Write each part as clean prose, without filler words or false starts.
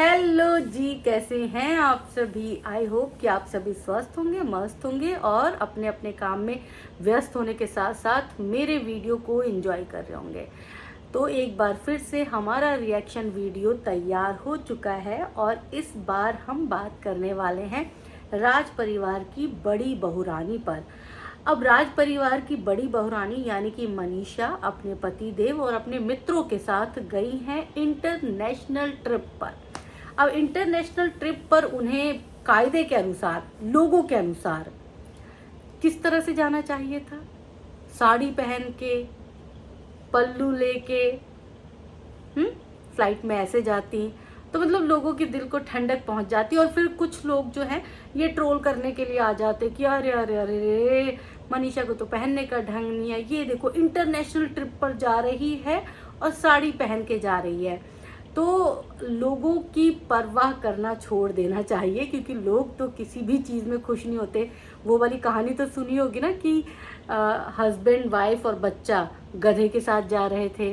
Hello जी, कैसे हैं आप सभी। आई होप कि आप सभी स्वस्थ होंगे, मस्त होंगे और अपने अपने काम में व्यस्त होने के साथ साथ मेरे वीडियो को एंजॉय कर रहे होंगे। तो एक बार फिर से हमारा रिएक्शन वीडियो तैयार हो चुका है और इस बार हम बात करने वाले हैं राज परिवार की बड़ी बहुरानी पर। अब राज परिवार की बड़ी बहुरानी यानी कि मनीषा अपने पति देव और अपने मित्रों के साथ गई हैं इंटरनेशनल ट्रिप पर। अब इंटरनेशनल ट्रिप पर उन्हें कायदे के अनुसार, लोगों के अनुसार किस तरह से जाना चाहिए था? साड़ी पहन के, पल्लू लेके, फ्लाइट में ऐसे जाती तो मतलब लोगों के दिल को ठंडक पहुंच जाती। और फिर कुछ लोग जो हैं ये ट्रोल करने के लिए आ जाते कि अरे अरे अरे रे, मनीषा को तो पहनने का ढंग नहीं है, ये देखो इंटरनेशनल ट्रिप पर जा रही है और साड़ी पहन के जा रही है। तो लोगों की परवाह करना छोड़ देना चाहिए, क्योंकि लोग तो किसी भी चीज़ में खुश नहीं होते। वो वाली कहानी तो सुनी होगी ना कि हस्बैंड, वाइफ और बच्चा गधे के साथ जा रहे थे,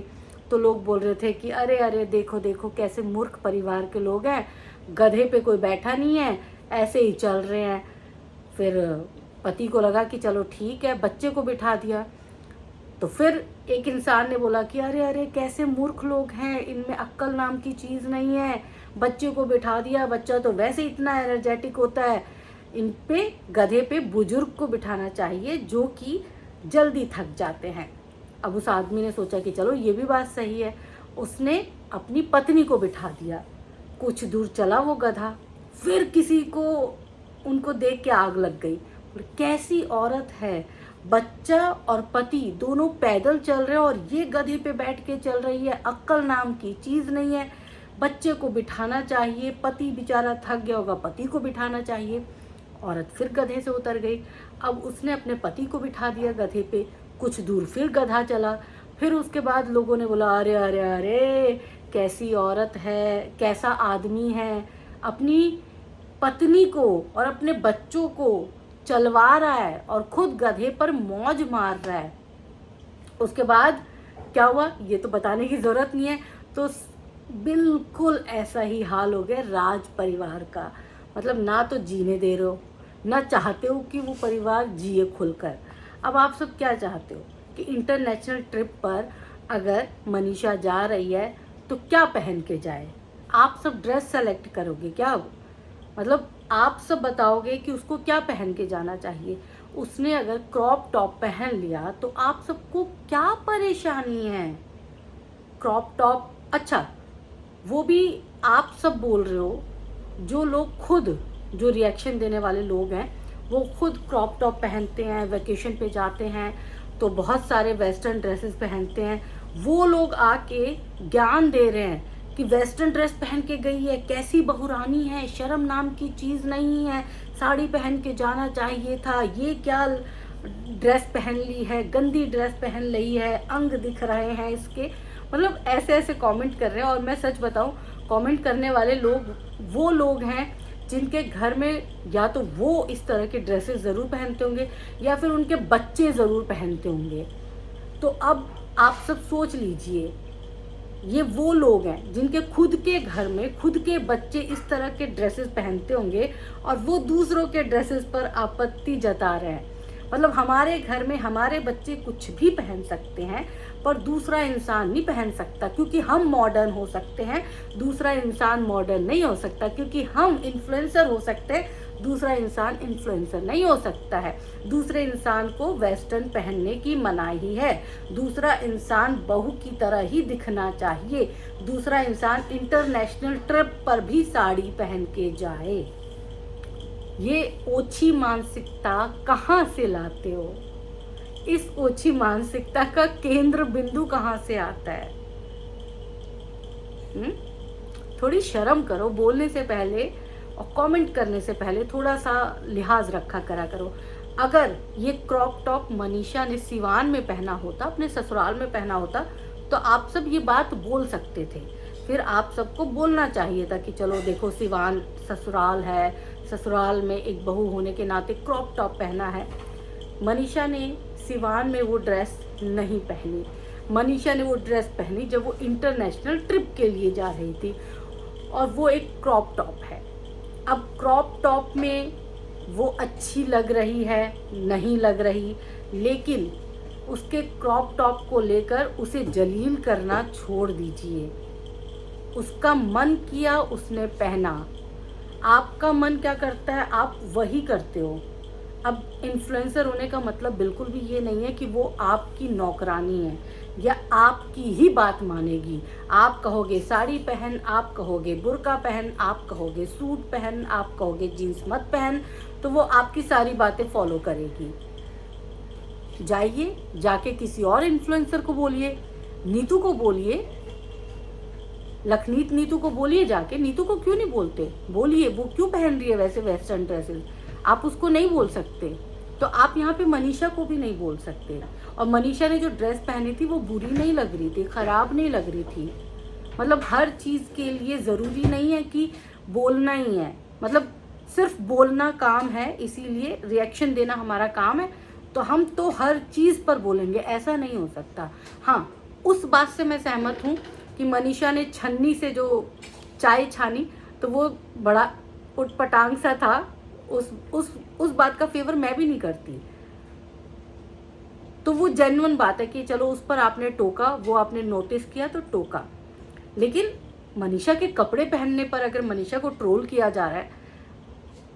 तो लोग बोल रहे थे कि अरे अरे देखो देखो कैसे मूर्ख परिवार के लोग हैं, गधे पे कोई बैठा नहीं है, ऐसे ही चल रहे हैं। फिर पति को लगा कि चलो ठीक है, बच्चे को बिठा दिया। तो फिर एक इंसान ने बोला कि अरे अरे कैसे मूर्ख लोग हैं, इनमें अक्ल नाम की चीज़ नहीं है, बच्चे को बिठा दिया, बच्चा तो वैसे इतना एनर्जेटिक होता है, इन पे गधे पे बुजुर्ग को बिठाना चाहिए जो कि जल्दी थक जाते हैं। अब उस आदमी ने सोचा कि चलो ये भी बात सही है, उसने अपनी पत्नी को बिठा दिया। कुछ दूर चला वो गधा, फिर किसी को उनको देख के आग लग गई। कैसी औरत है, बच्चा और पति दोनों पैदल चल रहे हैं और ये गधे पे बैठ के चल रही है, अक्ल नाम की चीज़ नहीं है। बच्चे को बिठाना चाहिए, पति बेचारा थक गया होगा, पति को बिठाना चाहिए। औरत फिर गधे से उतर गई। अब उसने अपने पति को बिठा दिया गधे पे, कुछ दूर फिर गधा चला। फिर उसके बाद लोगों ने बोला अरे अरे अरे कैसी औरत है, कैसा आदमी है, अपनी पत्नी को और अपने बच्चों को चलवा रहा है और खुद गधे पर मौज मार रहा है। उसके बाद क्या हुआ ये तो बताने की जरूरत नहीं है। तो बिल्कुल ऐसा ही हाल हो गया राज परिवार का। मतलब ना तो जीने दे रहे हो, ना चाहते हो कि वो परिवार जिए खुलकर। अब आप सब क्या चाहते हो कि इंटरनेशनल ट्रिप पर अगर मनीषा जा रही है तो क्या पहन के जाए? आप सब ड्रेस सेलेक्ट करोगे क्या? मतलब आप सब बताओगे कि उसको क्या पहन के जाना चाहिए। उसने अगर क्रॉप टॉप पहन लिया तो आप सबको क्या परेशानी है? क्रॉप टॉप, अच्छा वो भी आप सब बोल रहे हो, जो लोग खुद, जो रिएक्शन देने वाले लोग हैं वो खुद क्रॉप टॉप पहनते हैं, वेकेशन पे जाते हैं तो बहुत सारे वेस्टर्न ड्रेसेस पहनते हैं, वो लोग आके ज्ञान दे रहे हैं कि वेस्टर्न ड्रेस पहन के गई है, कैसी बहुरानी है, शर्म नाम की चीज़ नहीं है, साड़ी पहन के जाना चाहिए था, ये क्या ड्रेस पहन ली है, गंदी ड्रेस पहन ली है, अंग दिख रहे हैं इसके। मतलब ऐसे ऐसे कमेंट कर रहे हैं। और मैं सच बताऊं, कमेंट करने वाले लोग वो लोग हैं जिनके घर में या तो वो इस तरह के ड्रेसेस ज़रूर पहनते होंगे या फिर उनके बच्चे ज़रूर पहनते होंगे। तो अब आप सब सोच लीजिए, ये वो लोग हैं जिनके खुद के घर में खुद के बच्चे इस तरह के ड्रेसेस पहनते होंगे और वो दूसरों के ड्रेसेस पर आपत्ति जता रहे हैं। मतलब हमारे घर में हमारे बच्चे कुछ भी पहन सकते हैं पर दूसरा इंसान नहीं पहन सकता, क्योंकि हम मॉडर्न हो सकते हैं, दूसरा इंसान मॉडर्न नहीं हो सकता। क्योंकि हम इन्फ्लुएंसर हो सकते हैं, दूसरा इंसान इन्फ्लुएंसर नहीं हो सकता है। दूसरे इंसान को वेस्टर्न पहनने की मनाही है, दूसरा इंसान बहू की तरह ही दिखना चाहिए, दूसरा इंसान इंटरनेशनल ट्रिप पर भी साड़ी पहन के जाए। ये ओछी मानसिकता कहाँ से लाते हो? इस ओछी मानसिकता का केंद्र बिंदु कहाँ से आता है? थोड़ी शर्म करो, बोलने से पहले और कमेंट करने से पहले थोड़ा सा लिहाज रखा करा करो। अगर ये क्रॉप टॉप मनीषा ने सिवान में पहना होता, अपने ससुराल में पहना होता, तो आप सब ये बात बोल सकते थे। फिर आप सबको बोलना चाहिए था कि चलो देखो सिवान ससुराल है, ससुराल में एक बहू होने के नाते क्रॉप टॉप पहना है। मनीषा ने सिवान में वो ड्रेस नहीं पहनी, मनीषा ने वो ड्रेस पहनी जब वो इंटरनेशनल ट्रिप के लिए जा रही थी। और वो एक क्रॉप टॉप है। अब क्रॉप टॉप में वो अच्छी लग रही है, नहीं लग रही, लेकिन उसके क्रॉप टॉप को लेकर उसे जलील करना छोड़ दीजिए। उसका मन किया, उसने पहना। आपका मन क्या करता है, आप वही करते हो। अब इन्फ्लुएंसर होने का मतलब बिल्कुल भी ये नहीं है कि वो आपकी नौकरानी है या आपकी ही बात मानेगी। आप कहोगे साड़ी पहन, आप कहोगे बुर्का पहन, आप कहोगे सूट पहन, आप कहोगे जीन्स मत पहन, तो वो आपकी सारी बातें फॉलो करेगी। जाइए, जाके किसी और इन्फ्लुएंसर को बोलिए, नीतू को बोलिए, लखनीत नीतू को बोलिए जाके। नीतू को क्यों नहीं बोलते, बोलिए वो क्यों पहन रही है वैसे वेस्टर्न ड्रेसेस। आप उसको नहीं बोल सकते, तो आप यहाँ पे मनीषा को भी नहीं बोल सकते। और मनीषा ने जो ड्रेस पहनी थी वो बुरी नहीं लग रही थी, खराब नहीं लग रही थी। मतलब हर चीज़ के लिए ज़रूरी नहीं है कि बोलना ही है, मतलब सिर्फ बोलना काम है, इसीलिए रिएक्शन देना हमारा काम है, तो हम तो हर चीज़ पर बोलेंगे, ऐसा नहीं हो सकता। हाँ, उस बात से मैं सहमत हूँ कि मनीषा ने छन्नी से जो चाय छानी तो वो बड़ा उटपटांग सा था। उस बात का फेवर मैं भी नहीं करती। तो वो जेन्युइन बात है कि चलो उस पर आपने टोका, वो आपने नोटिस किया तो टोका। लेकिन मनीषा के कपड़े पहनने पर अगर मनीषा को ट्रोल किया जा रहा है,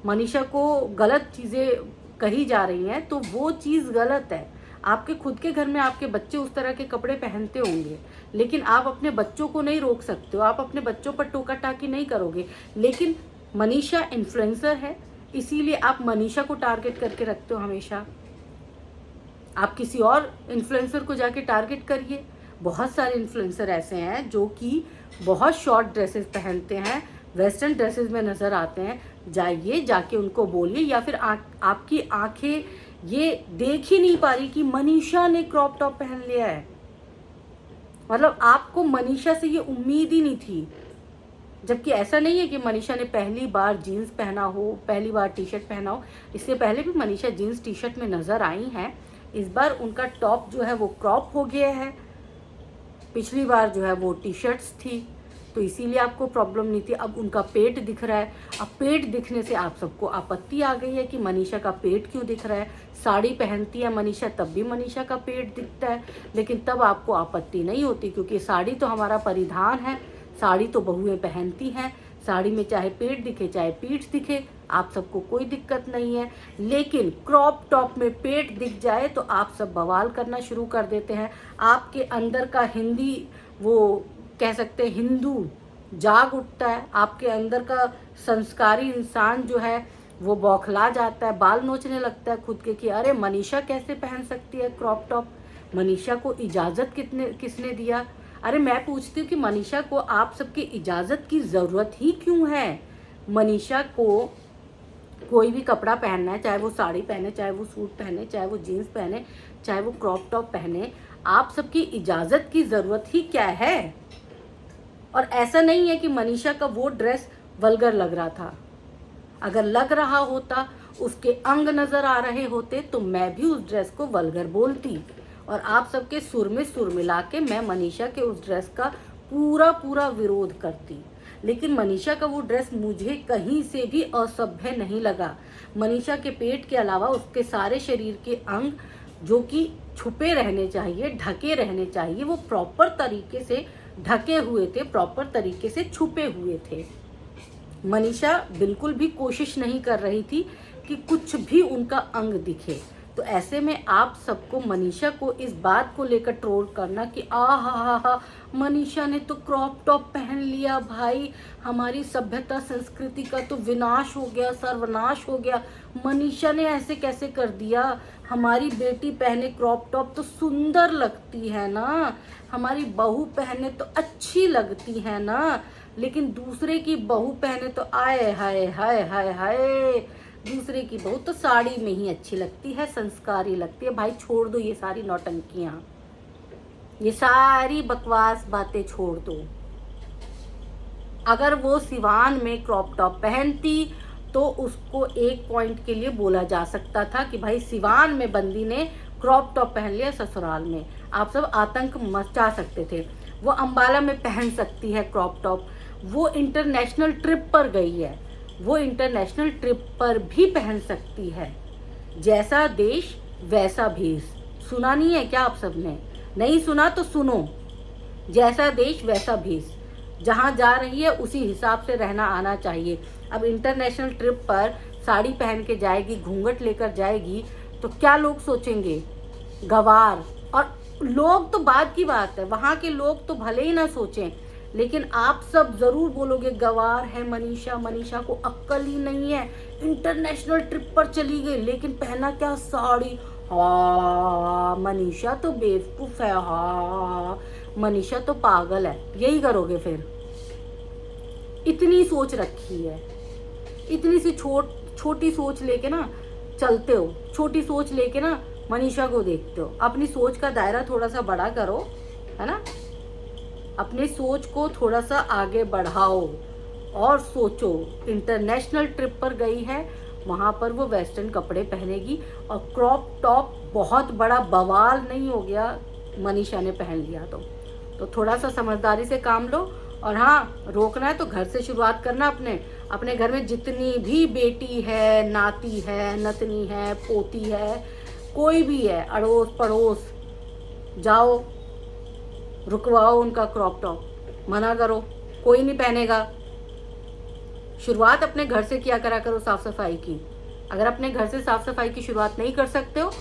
मनीषा को गलत चीज़ें कही जा रही हैं, तो वो चीज़ गलत है। आपके खुद के घर में आपके बच्चे उस तरह के कपड़े पहनते होंगे, लेकिन आप अपने बच्चों को नहीं रोक सकते हो, आप अपने बच्चों पर टोका टाकी नहीं करोगे। लेकिन मनीषा इन्फ्लुएंसर है, इसीलिए आप मनीषा को टारगेट करके रखते हो हमेशा। आप किसी और इन्फ्लुएंसर को जाके टारगेट करिए। बहुत सारे इन्फ्लुएंसर ऐसे हैं जो कि बहुत शॉर्ट ड्रेसेस पहनते हैं, वेस्टर्न ड्रेसेस में नज़र आते हैं। जाइए, जाके उनको बोलिए, या फिर आपकी आंखें ये देख ही नहीं पा रही कि मनीषा ने क्रॉप टॉप पहन लिया है। मतलब आपको मनीषा से ये उम्मीद ही नहीं थी, जबकि ऐसा नहीं है कि मनीषा ने पहली बार जीन्स पहना हो, पहली बार टी शर्ट पहना हो। इससे पहले भी मनीषा जीन्स टी शर्ट में नज़र आई हैं। इस बार उनका टॉप जो है वो क्रॉप हो गया है, पिछली बार जो है वो टी शर्ट्स थी, तो इसीलिए आपको प्रॉब्लम नहीं थी। अब उनका पेट दिख रहा है, अब पेट दिखने से आप सबको आपत्ति आ गई है कि मनीषा का पेट क्यों दिख रहा है। साड़ी पहनती है मनीषा तब भी मनीषा का पेट दिखता है, लेकिन तब आपको आपत्ति नहीं होती, क्योंकि साड़ी तो हमारा परिधान है, साड़ी तो बहुएं पहनती हैं। साड़ी में चाहे पेट दिखे चाहे पीठ दिखे, आप सबको कोई दिक्कत नहीं है। लेकिन क्रॉप टॉप में पेट दिख जाए तो आप सब बवाल करना शुरू कर देते हैं। आपके अंदर का हिंदी, वो कह सकते हैं हिंदू, जाग उठता है। आपके अंदर का संस्कारी इंसान जो है वो बौखला जाता है, बाल नोचने लगता है खुद के कि अरे मनीषा कैसे पहन सकती है क्रॉप टॉप, मनीषा को इजाज़त किसने दिया। अरे मैं पूछती हूँ कि मनीषा को आप सबकी इजाज़त की ज़रूरत ही क्यों है। मनीषा को कोई भी कपड़ा पहनना है, चाहे वो साड़ी पहने, चाहे वो सूट पहने, चाहे वो जीन्स पहने, चाहे वो क्रॉप टॉप पहने, आप सबकी इजाज़त की ज़रूरत ही क्या है। और ऐसा नहीं है कि मनीषा का वो ड्रेस वल्गर लग रहा था। अगर लग रहा होता, उसके अंग नज़र आ रहे होते, तो मैं भी उस ड्रेस को वल्गर बोलती और आप सबके सुर में सुर मिला के मैं मनीषा के उस ड्रेस का पूरा विरोध करती। लेकिन मनीषा का वो ड्रेस मुझे कहीं से भी असभ्य नहीं लगा। मनीषा के पेट के अलावा उसके सारे शरीर के अंग जो कि छुपे रहने चाहिए, ढके रहने चाहिए, वो प्रॉपर तरीके से ढके हुए थे, प्रॉपर तरीके से छुपे हुए थे। मनीषा बिल्कुल भी कोशिश नहीं कर रही थी कि कुछ भी उनका अंग दिखे। तो ऐसे में आप सबको मनीषा को इस बात को लेकर ट्रोल करना कि हा मनीषा ने तो क्रॉप टॉप पहन लिया, भाई हमारी सभ्यता संस्कृति का तो विनाश हो गया, सर्वनाश हो गया, मनीषा ने ऐसे कैसे कर दिया। हमारी बेटी पहने क्रॉप टॉप तो सुंदर लगती है ना, हमारी बहू पहने तो अच्छी लगती है ना, लेकिन दूसरे की बहू पहने तो आए हाय हाय हाय हाय, दूसरे की बहू तो साड़ी में ही अच्छी लगती है, संस्कारी लगती है। भाई छोड़ दो ये सारी नौटंकियां, ये सारी बकवास बातें छोड़ दो। अगर वो सिवान में क्रॉप टॉप पहनती तो उसको एक पॉइंट के लिए बोला जा सकता था कि भाई सिवान में बंदी ने क्रॉप टॉप पहन लिया ससुराल में, आप सब आतंक मचा सकते थे। वो अंबाला में पहन सकती है क्रॉप टॉप, वो इंटरनेशनल ट्रिप पर गई है, वो इंटरनेशनल ट्रिप पर भी पहन सकती है। जैसा देश वैसा भेष। सुना नहीं है क्या आप सबने? नहीं सुना तो सुनो। जैसा देश वैसा भेष। जहाँ जा रही है उसी हिसाब से रहना आना चाहिए। अब इंटरनेशनल ट्रिप पर साड़ी पहन के जाएगी, घूंघट लेकर जाएगी, तो क्या लोग सोचेंगे? गवार। और लोग तो बाद की बात है, वहाँ के लोग तो भले ही ना सोचें, लेकिन आप सब जरूर बोलोगे गवार है मनीषा, मनीषा को अक्ल ही नहीं है, इंटरनेशनल ट्रिप पर चली गई लेकिन पहना क्या साड़ी। हाँ, मनीषा तो बेवकूफ है, हाँ मनीषा तो पागल है, यही करोगे फिर। इतनी सोच रखी है, इतनी सी छोटी सोच लेके ना चलते हो, छोटी सोच लेके ना मनीषा को देखते हो। अपनी सोच का दायरा थोड़ा सा बड़ा करो, है ना, अपने सोच को थोड़ा सा आगे बढ़ाओ और सोचो। इंटरनेशनल ट्रिप पर गई है, वहाँ पर वो वेस्टर्न कपड़े पहनेगी और क्रॉप टॉप बहुत बड़ा बवाल नहीं हो गया मनीषा ने पहन लिया तो थोड़ा सा समझदारी से काम लो। और हाँ, रोकना है तो घर से शुरुआत करना। अपने घर में जितनी भी बेटी है, नाती है, नतनी है, पोती है, कोई भी है, अड़ोस पड़ोस, जाओ रुकवाओ उनका क्रॉप टॉप, मना करो, कोई नहीं पहनेगा। शुरुआत अपने घर से किया करा करो साफ सफाई की। अगर अपने घर से साफ सफाई की शुरुआत नहीं कर सकते हो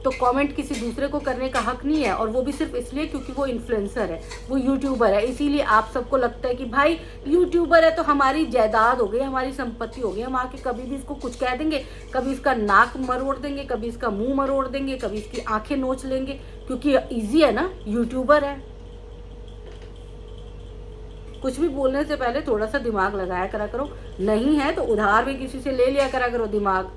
तो कमेंट किसी दूसरे को करने का हक नहीं है, और वो भी सिर्फ इसलिए क्योंकि वो इन्फ्लुएंसर है, वो यूट्यूबर है, इसीलिए आप सबको लगता है कि भाई यूट्यूबर है तो हमारी जायदाद हो गई, हमारी संपत्ति हो गई, हम आके कभी भी इसको कुछ कह देंगे, कभी इसका नाक मरोड़ देंगे, कभी इसका मुंह मरोड़ देंगे, कभी इसकी आंखें नोच लेंगे, क्योंकि ईजी है ना, यूट्यूबर है। कुछ भी बोलने से पहले थोड़ा सा दिमाग लगाया करा करो, नहीं है तो उधार भी किसी से ले लिया करा करो दिमाग।